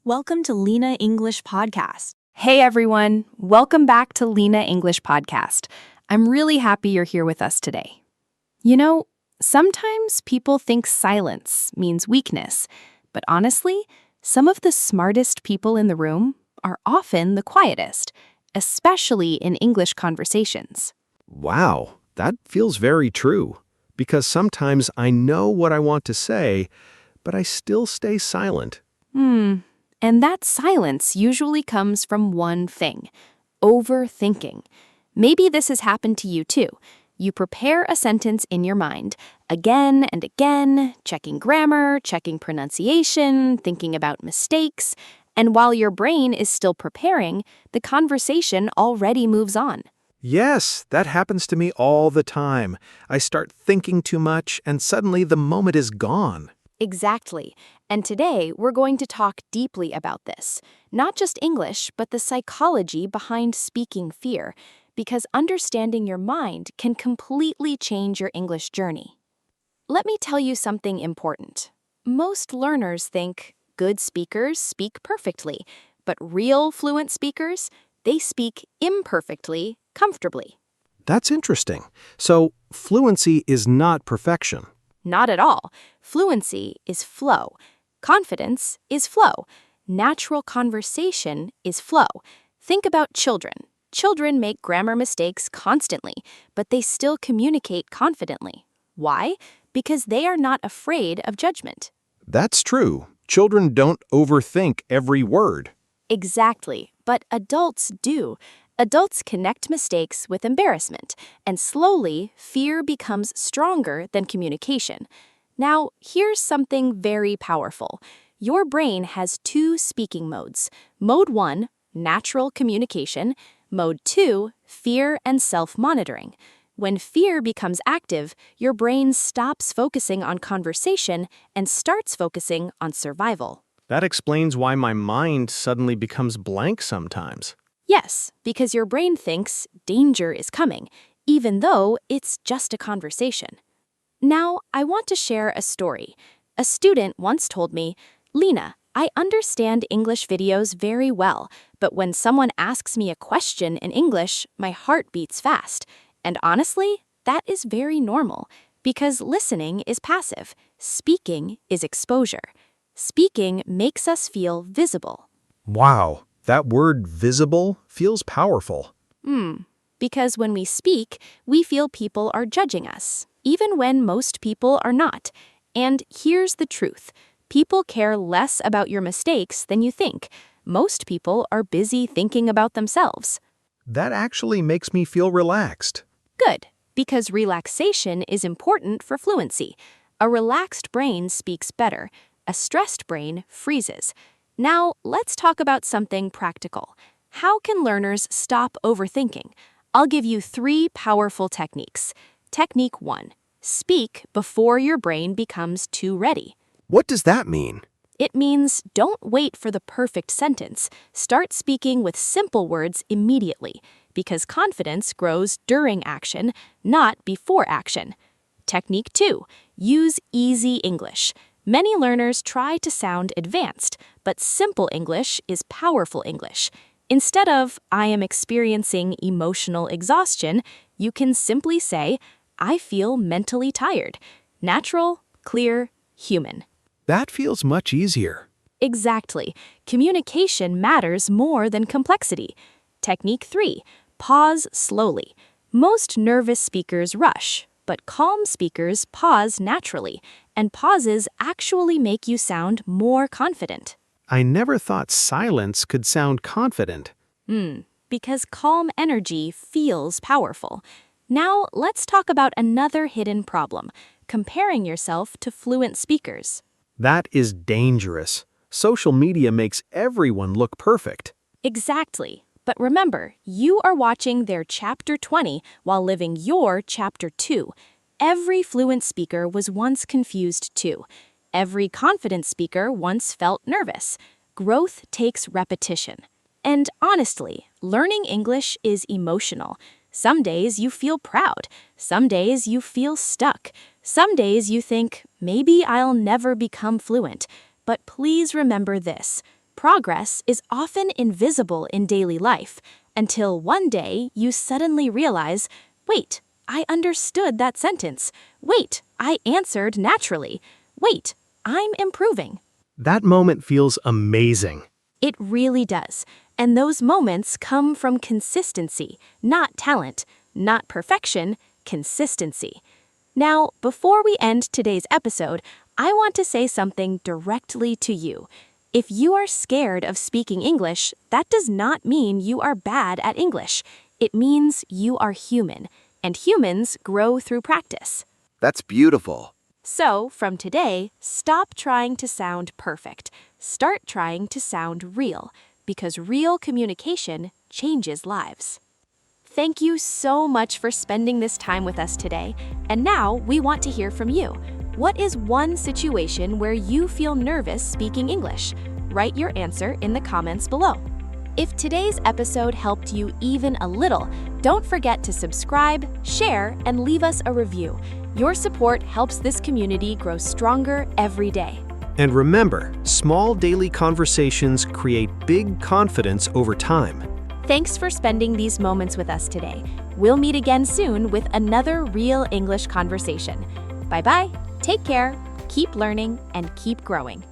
Welcome to Leena English Podcast. Hey everyone, welcome back to Leena English Podcast. I'm really happy you're here with us today. You know, sometimes people think silence means weakness, but honestly, some of the smartest people in the room are often the quietest, especially in English conversations. Wow, that feels very true. Because sometimes I know what I want to say, but I still stay silent. And that silence usually comes from one thing: overthinking. Maybe this has happened to you too. You prepare a sentence in your mind again and again, checking grammar, checking pronunciation, thinking about mistakes, and while your brain is still preparing, the conversation already moves on. Yes, that happens to me all the time. I start thinking too much, and suddenly the moment is gone. Exactly. And today, we're going to talk deeply about this. Not just English, but the psychology behind speaking fear, because understanding your mind can completely change your English journey. Let me tell you something important. Most learners think good speakers speak perfectly, but real fluent speakers, they speak imperfectly, comfortably. That's interesting. So, fluency is not perfection. Not at all. Fluency is flow. Confidence is flow. Natural conversation is flow. Think about children. Children make grammar mistakes constantly, but they still communicate confidently. Why? Because they are not afraid of judgment. That's true. Children don't overthink every word. Exactly, but adults do. Adults connect mistakes with embarrassment, and slowly, fear becomes stronger than communication. Now, here's something very powerful. Your brain has two speaking modes. Mode 1, natural communication. Mode 2, fear and self-monitoring. When fear becomes active, your brain stops focusing on conversation and starts focusing on survival. That explains why my mind suddenly becomes blank sometimes. Yes, because your brain thinks danger is coming, even though it's just a conversation. Now, I want to share a story. A student once told me, "Leena, I understand English videos very well, but when someone asks me a question in English, my heart beats fast." And honestly, that is very normal, because listening is passive, speaking is exposure. Speaking makes us feel visible. Wow, that word visible feels powerful. Because when we speak, we feel people are judging us, even when most people are not. And here's the truth. People care less about your mistakes than you think. Most people are busy thinking about themselves. That actually makes me feel relaxed. Good, because relaxation is important for fluency. A relaxed brain speaks better. A stressed brain freezes. Now, let's talk about something practical. How can learners stop overthinking? I'll give you 3 powerful techniques. Technique 1. Speak before your brain becomes too ready. What does that mean? It means don't wait for the perfect sentence. Start speaking with simple words immediately, because confidence grows during action, not before action. Technique 2. Use easy English. Many learners try to sound advanced, but simple English is powerful English. Instead of, "I am experiencing emotional exhaustion," you can simply say, "I feel mentally tired." Natural, clear, human. That feels much easier. Exactly. Communication matters more than complexity. Technique 3. Pause slowly. Most nervous speakers rush, but calm speakers pause naturally, and pauses actually make you sound more confident. I never thought silence could sound confident. Because calm energy feels powerful. Now, let's talk about another hidden problem: comparing yourself to fluent speakers. That is dangerous. Social media makes everyone look perfect. Exactly. But remember, you are watching their Chapter 20 while living your Chapter 2. Every fluent speaker was once confused too. Every confident speaker once felt nervous. Growth takes repetition. And honestly, learning English is emotional. Some days you feel proud. Some days you feel stuck. Some days you think, maybe I'll never become fluent. But please remember this: Progress is often invisible in daily life until one day you suddenly realize, wait, I understood that sentence. Wait, I answered naturally. Wait, I'm improving. That moment feels amazing. It really does. And those moments come from consistency, not talent, not perfection, consistency. Now, before we end today's episode, I want to say something directly to you. If you are scared of speaking English, that does not mean you are bad at English. It means you are human, and humans grow through practice. That's beautiful. So, from today, stop trying to sound perfect. Start trying to sound real, because real communication changes lives. Thank you so much for spending this time with us today. And now we want to hear from you. What is one situation where you feel nervous speaking English? Write your answer in the comments below. If today's episode helped you even a little, don't forget to subscribe, share, and leave us a review. Your support helps this community grow stronger every day. And remember, small daily conversations create big confidence over time. Thanks for spending these moments with us today. We'll meet again soon with another real English conversation. Bye-bye, take care, keep learning, and keep growing.